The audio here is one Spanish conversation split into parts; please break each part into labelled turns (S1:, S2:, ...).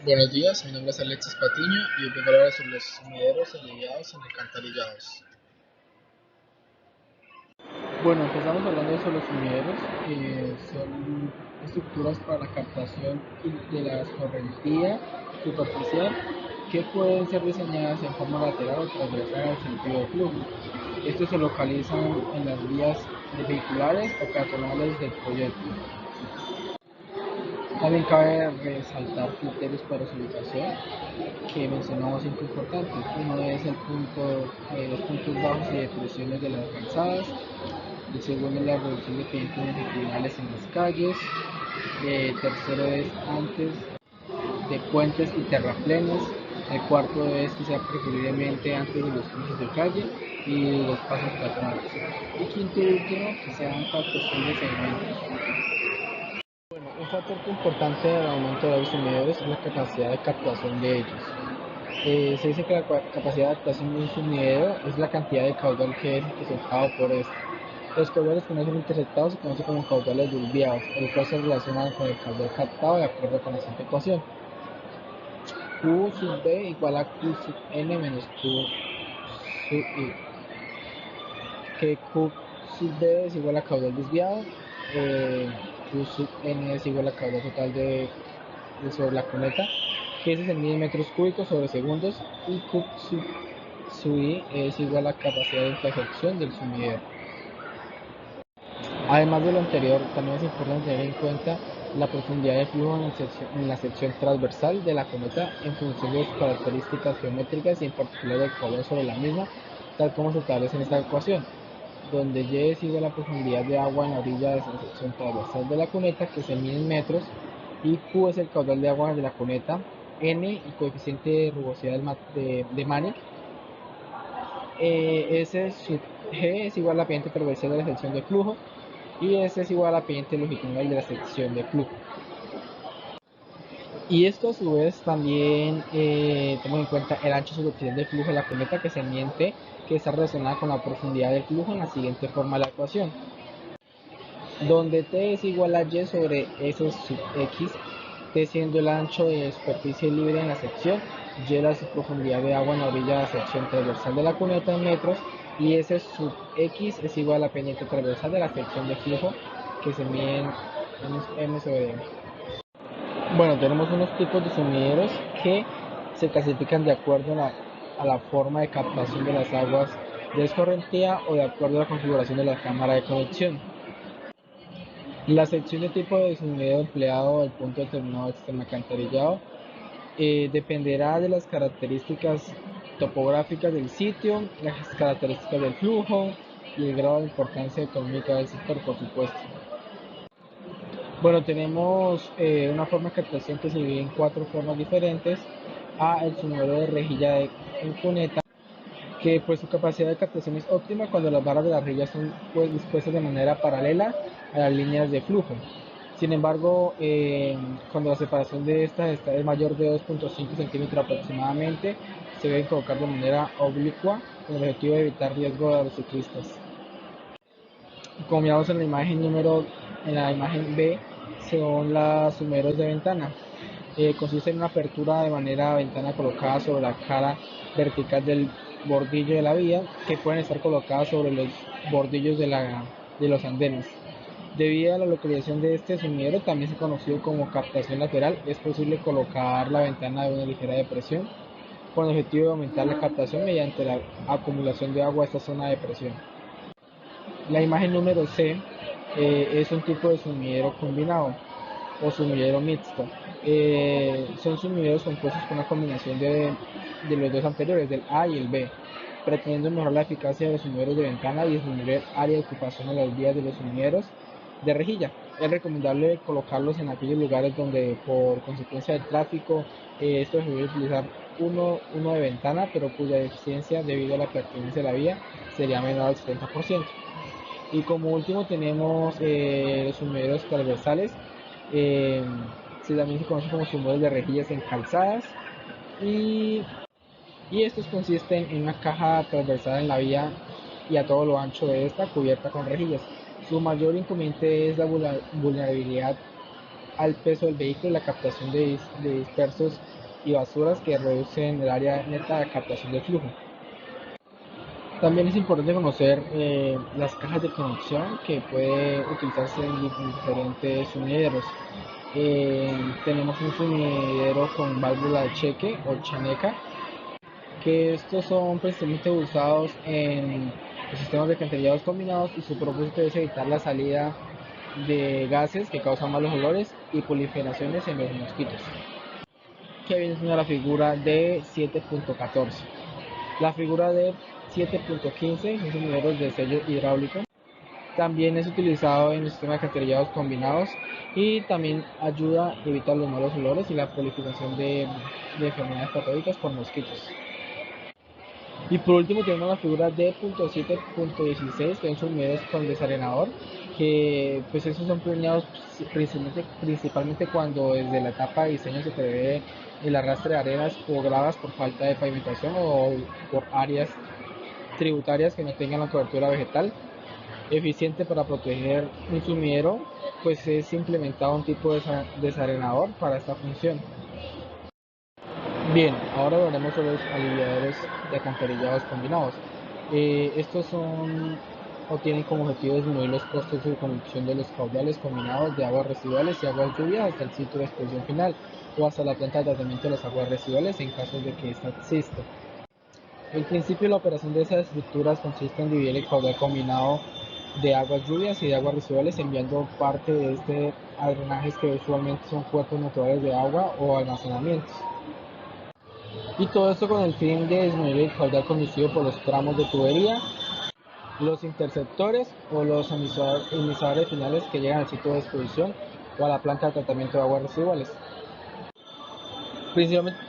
S1: Buenos días, mi nombre es Alexis Patiño y hoy vengo a hablar sobre los sumideros aliviados en alcantarillados. Bueno, empezamos hablando sobre los sumideros, que son estructuras para la captación de la escorrentía superficial que pueden ser diseñadas en forma lateral o transversal al sentido de flujo. Estos se localizan en las vías vehiculares o peatonales del proyecto. También cabe resaltar criterios para su ubicación, que mencionamos cinco importantes. Uno es los puntos bajos y depresiones de las calzadas. El segundo es la reducción de pendientes longitudinales en las calles. Tercero es antes de puentes y terraplenes. El cuarto es que sea preferiblemente antes de los cruces de calle y los pasos peatonales. Y quinto y último, que sean captación de sedimentos. Bueno, un factor importante del aumento de los sumidores es la capacidad de captación de ellos. Se dice que la capacidad de adaptación de un sumidero es la cantidad de caudal que es interceptado por este. Los caudales que no son interceptados se conocen como caudales desviados, el cual se relacionan con el caudal captado de acuerdo con la siguiente ecuación. Q sub B igual a Q sub N menos Q sub I. Que Q sub B es igual a caudal desviado, Q sub N es igual a caudal total sobre la cuneta, que ese es en metros cúbicos sobre segundos, y Q sub I es igual a capacidad de interjección del sumidero. Además de lo anterior, también es importante tener en cuenta la profundidad de flujo en la sección transversal de la cometa en función de sus características geométricas y en particular del color sobre la misma, tal como se establece en esta ecuación, donde Y es igual a la profundidad de agua en la orilla de la sección transversal de la cuneta, que se mide en metros, y Q es el caudal de agua de la cuneta, N el coeficiente de rugosidad de Mannich, S sub G es igual a la pendiente transversal de la sección de flujo, y S es igual a la pendiente longitudinal de la sección de flujo. Y esto a su vez también toma en cuenta el ancho superficial del flujo de la cometa, que se miente, que está relacionada con la profundidad del flujo en la siguiente forma de la ecuación, donde T es igual a Y sobre S sub X, T siendo el ancho de superficie libre en la sección, Y la profundidad de agua en la orilla de la sección transversal de la cuneta en metros, y S sub X es igual a la pendiente transversal de la sección de flujo, que se mide en M sobre M. Bueno, tenemos unos tipos de sumideros que se clasifican de acuerdo a la forma de captación de las aguas de escorrentía o de acuerdo a la configuración de la cámara de conexión. La sección de tipo de sumidero empleado al punto determinado extremo alcantarillado dependerá de las características topográficas del sitio, las características del flujo y el grado de importancia económica del sector, por supuesto. Bueno, tenemos una forma de captación que se divide en cuatro formas diferentes. A, el sumidero de rejilla en cuneta, que pues su capacidad de captación es óptima cuando las barras de la rejilla son pues, dispuestas de manera paralela a las líneas de flujo. Sin embargo, cuando la separación de estas es mayor de 2.5 centímetros aproximadamente, se deben colocar de manera oblicua con el objetivo de evitar riesgo a los ciclistas. Como miramos en la imagen B, son los sumeros de ventana. Consiste en una apertura de manera ventana colocada sobre la cara vertical del bordillo de la vía, que pueden estar colocadas sobre los bordillos de los andenes. Debido a la localización de este sumidero, también se conocido como captación lateral, es posible colocar la ventana de una ligera depresión con el objetivo de aumentar la captación mediante la acumulación de agua a esta zona de presión. La imagen número C es un tipo de sumidero combinado o sumidero mixto. Son sumideros compuestos con una combinación de los dos anteriores, del A y el B, pretendiendo mejorar la eficacia de los sumideros de ventana y disminuir el área de ocupación de las vías de los sumideros de rejilla. Es recomendable colocarlos en aquellos lugares donde por consecuencia del tráfico esto se debe utilizar uno de ventana, pero cuya eficiencia debido a la pertinencia de la vía sería menor al 70%. Y como último tenemos los sumideros transversales, eh, también se conocen como sumideros de rejillas en calzadas, y, y estos consisten en una caja transversal en la vía y a todo lo ancho de esta cubierta con rejillas. Su mayor inconveniente es la vulnerabilidad al peso del vehículo y la captación de dispersos y basuras que reducen el área neta de captación de flujo. También es importante conocer las cajas de conexión que puede utilizarse en diferentes sumideros. Tenemos un sumidero con válvula de cheque o chaneca, que estos son precisamente usados en los sistemas de alcantarillados combinados y su propósito es evitar la salida de gases que causan malos olores y proliferaciones en los mosquitos, que viene siendo la figura de 7.14. La figura de 7.15 son sumideros de sello hidráulico. También es utilizado en el sistema de alcantarillados combinados y también ayuda a evitar los malos olores y la proliferación de enfermedades patológicas por mosquitos. Y por último tenemos la figura de .7.16, que son sumideros con desarenador, que pues esos son planeados principalmente cuando desde la etapa de diseño se prevé el arrastre de arenas o gravas por falta de pavimentación o por áreas tributarias que no tengan la cobertura vegetal eficiente para proteger un sumidero, pues es implementado un tipo de desarenador para esta función. Bien, ahora hablaremos sobre los aliviadores de alcantarillados combinados. Estos son o tienen como objetivo disminuir los costos de conducción de los caudales combinados de aguas residuales y aguas lluvias hasta el sitio de expulsión final o hasta la planta de tratamiento de las aguas residuales en caso de que ésta exista. En principio, la operación de esas estructuras consiste en dividir el caudal combinado de aguas lluvias y de aguas residuales enviando parte de este a drenajes que usualmente son cuerpos naturales de agua o almacenamientos. Y todo esto con el fin de disminuir el caudal conducido por los tramos de tubería, los interceptores o los emisadores finales que llegan al sitio de expulsión o a la planta de tratamiento de aguas residuales.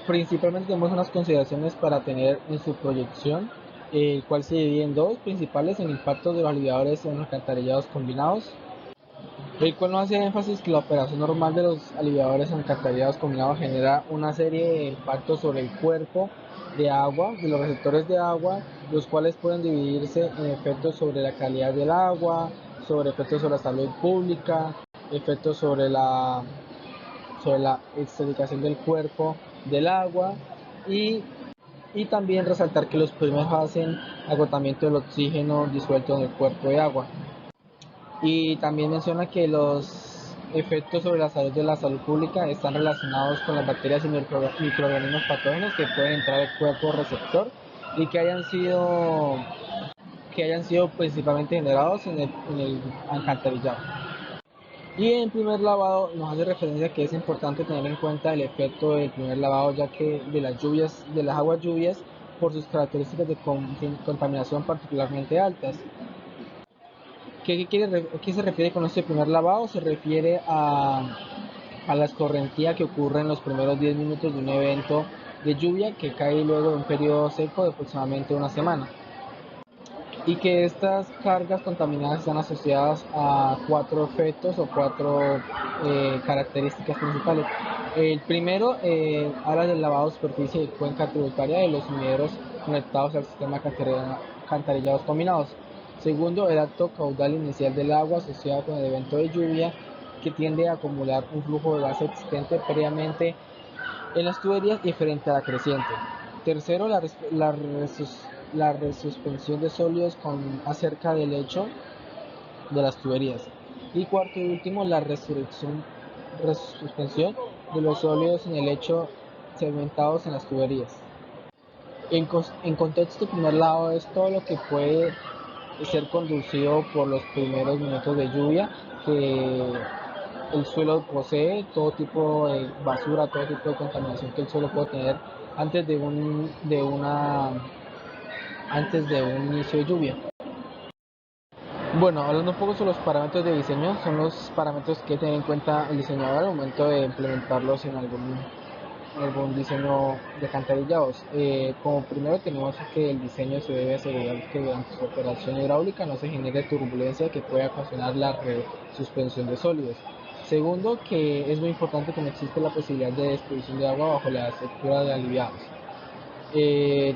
S1: Principalmente tenemos unas consideraciones para tener en su proyección, el cual se divide en dos principales: el impacto de los aliviadores en los alcantarillados combinados, el cual nos hace énfasis que la operación normal de los aliviadores en alcantarillados combinados genera una serie de impactos sobre el cuerpo de agua, de los receptores de agua, los cuales pueden dividirse en efectos sobre la calidad del agua, sobre efectos sobre la salud pública, efectos sobre la esterificación del cuerpo del agua y, y también resaltar que los primeros hacen agotamiento del oxígeno disuelto en el cuerpo de agua. Y también menciona que los efectos sobre la salud pública están relacionados con las bacterias y microorganismos patógenos que pueden entrar al cuerpo receptor y que hayan sido principalmente generados en el alcantarillado. Y en primer lavado nos hace referencia que es importante tener en cuenta el efecto del primer lavado, ya que de las lluvias, de las aguas lluvias, por sus características de contaminación particularmente altas. ¿Qué se refiere con este primer lavado? Se refiere a la escorrentía que ocurre en los primeros 10 minutos de un evento de lluvia que cae luego de un periodo seco de aproximadamente una semana, y que estas cargas contaminadas están asociadas a cuatro efectos o cuatro características principales. El primero habla del lavado de superficie y cuenca tributaria de los sumideros conectados al sistema cantarillados combinados. Segundo, el alto caudal inicial del agua asociado con el evento de lluvia, que tiende a acumular un flujo de gas existente previamente en las tuberías y frente a la creciente. Tercero, la resuspensión de sólidos acerca del lecho de las tuberías. Y cuarto y último, la resuspensión de los sólidos en el lecho segmentados en las tuberías. En contexto, el primer lado es todo lo que puede ser conducido por los primeros minutos de lluvia, que el suelo posee, todo tipo de basura, todo tipo de contaminación que el suelo puede tener antes antes de un inicio de lluvia. Bueno, hablando un poco sobre los parámetros de diseño, son los parámetros que tiene en cuenta el diseñador al momento de implementarlos en algún diseño de alcantarillados. Como primero tenemos que el diseño se debe asegurar que durante su operación hidráulica no se genere turbulencia que pueda ocasionar la suspensión de sólidos. Segundo, que es muy importante que no existe la posibilidad de disposición de agua bajo la estructura de aliviados.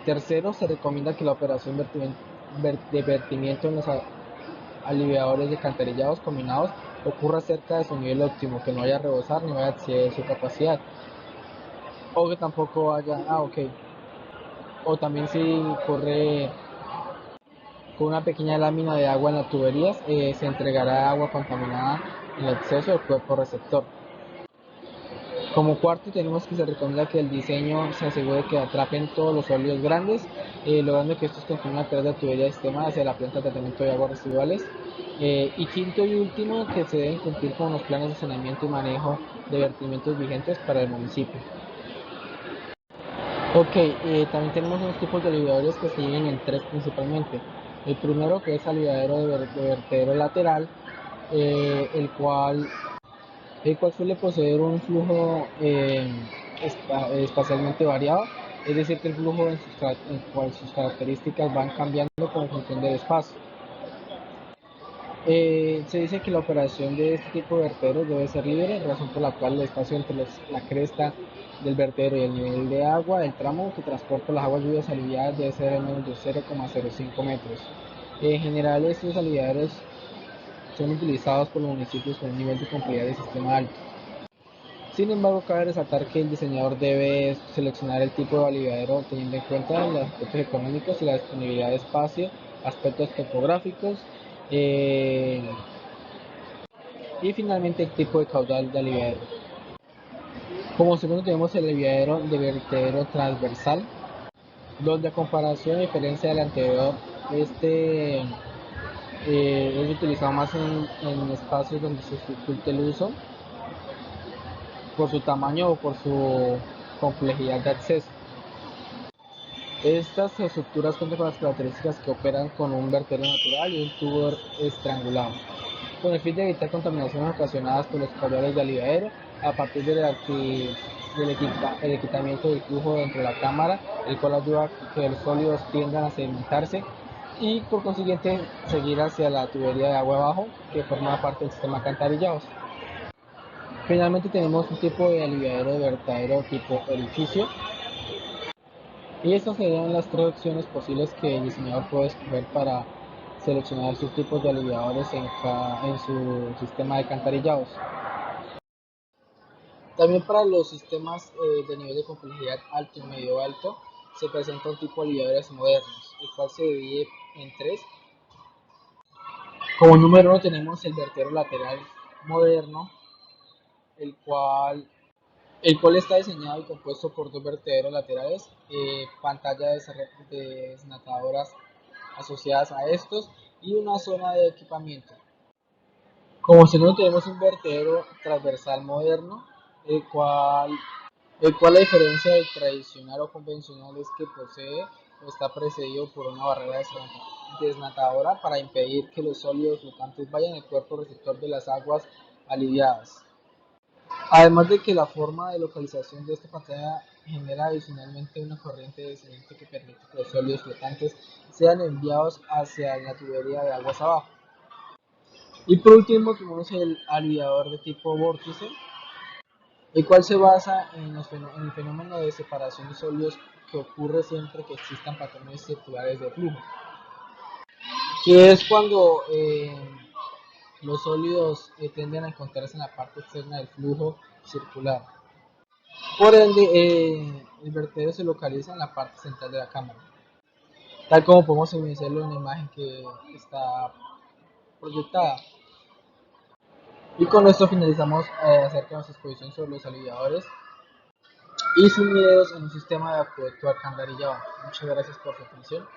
S1: Tercero, se recomienda que la operación de vertimiento en los aliviadores de alcantarillados combinados ocurra cerca de su nivel óptimo, que no vaya a rebosar ni vaya a exceder su capacidad, o que tampoco vaya, o también si corre con una pequeña lámina de agua en las tuberías, se entregará agua contaminada en exceso al cuerpo receptor. Como cuarto, tenemos que se recomienda que el diseño se asegure que atrapen todos los sólidos grandes, logrando que estos continúen a través de la tubería de sistema hacia la planta de tratamiento de aguas residuales. Y quinto y último, que se deben cumplir con los planes de saneamiento y manejo de vertimientos vigentes para el municipio. Ok, también tenemos unos tipos de aliviadores que se dividen en tres principalmente. El primero, que es aliviadero de vertedero lateral, eh, el cual el cual suele poseer un flujo espacialmente variado, es decir, que el flujo en cual sus características van cambiando con función del espacio. Se dice que la operación de este tipo de vertederos debe ser libre, razón por la cual el espacio entre la cresta del vertedero y el nivel de agua, el tramo que transporta las aguas lluvias aliviadas debe ser al menos de 0,05 metros. En general, estos aliviadores son utilizados por los municipios con un nivel de complejidad de sistema alto. Sin embargo, cabe resaltar que el diseñador debe seleccionar el tipo de aliviadero teniendo en cuenta los aspectos económicos y la disponibilidad de espacio, aspectos topográficos eh, y finalmente el tipo de caudal de aliviadero. Como segundo tenemos el aliviadero de vertedero transversal, donde a comparación y diferencia del anterior, este es utilizado más en espacios donde se dificulte el uso por su tamaño o por su complejidad de acceso. Estas estructuras cuentan con las características que operan con un vertedero natural y un tubo estrangulado, con el fin de evitar contaminaciones ocasionadas por los caudales de aliviadero a partir del equitamiento del flujo dentro de la cámara, el cual ayuda a que los sólidos tiendan a sedimentarse y por consiguiente seguir hacia la tubería de agua abajo que forma parte del sistema alcantarillados. Finalmente tenemos un tipo de aliviadero de vertedero tipo orificio. Y estas serían las tres opciones posibles que el diseñador puede escoger para seleccionar sus tipos de aliviadores en su sistema de alcantarillados. También para los sistemas de nivel de complejidad alto y medio alto se presenta un tipo de aliviadores modernos, el cual se divide en tres. Como número uno tenemos el vertedero lateral moderno, el cual está diseñado y compuesto por dos vertederos laterales, pantallas desnatadoras asociadas a estos y una zona de equipamiento. Como segundo tenemos un vertedero transversal moderno, el cual, a diferencia del tradicional o convencional es que posee o está precedido por una barrera desnatadora para impedir que los sólidos flotantes vayan al cuerpo receptor de las aguas aliviadas. Además de que la forma de localización de esta pantalla genera adicionalmente una corriente de descendiente que permite que los sólidos flotantes sean enviados hacia la tubería de aguas abajo. Y por último tenemos el aliviador de tipo vórtice, el cual se basa en el fenómeno de separación de sólidos que ocurre siempre que existan patrones circulares de flujo, que es cuando los sólidos tienden a encontrarse en la parte externa del flujo circular. Por ende, el vertedero se localiza en la parte central de la cámara, tal como podemos evidenciarlo en la imagen que está proyectada. Y con esto finalizamos acerca de nuestra exposición sobre los aliviadores y sus videos en un sistema de acueducto alcantarillado. Muchas gracias por su atención.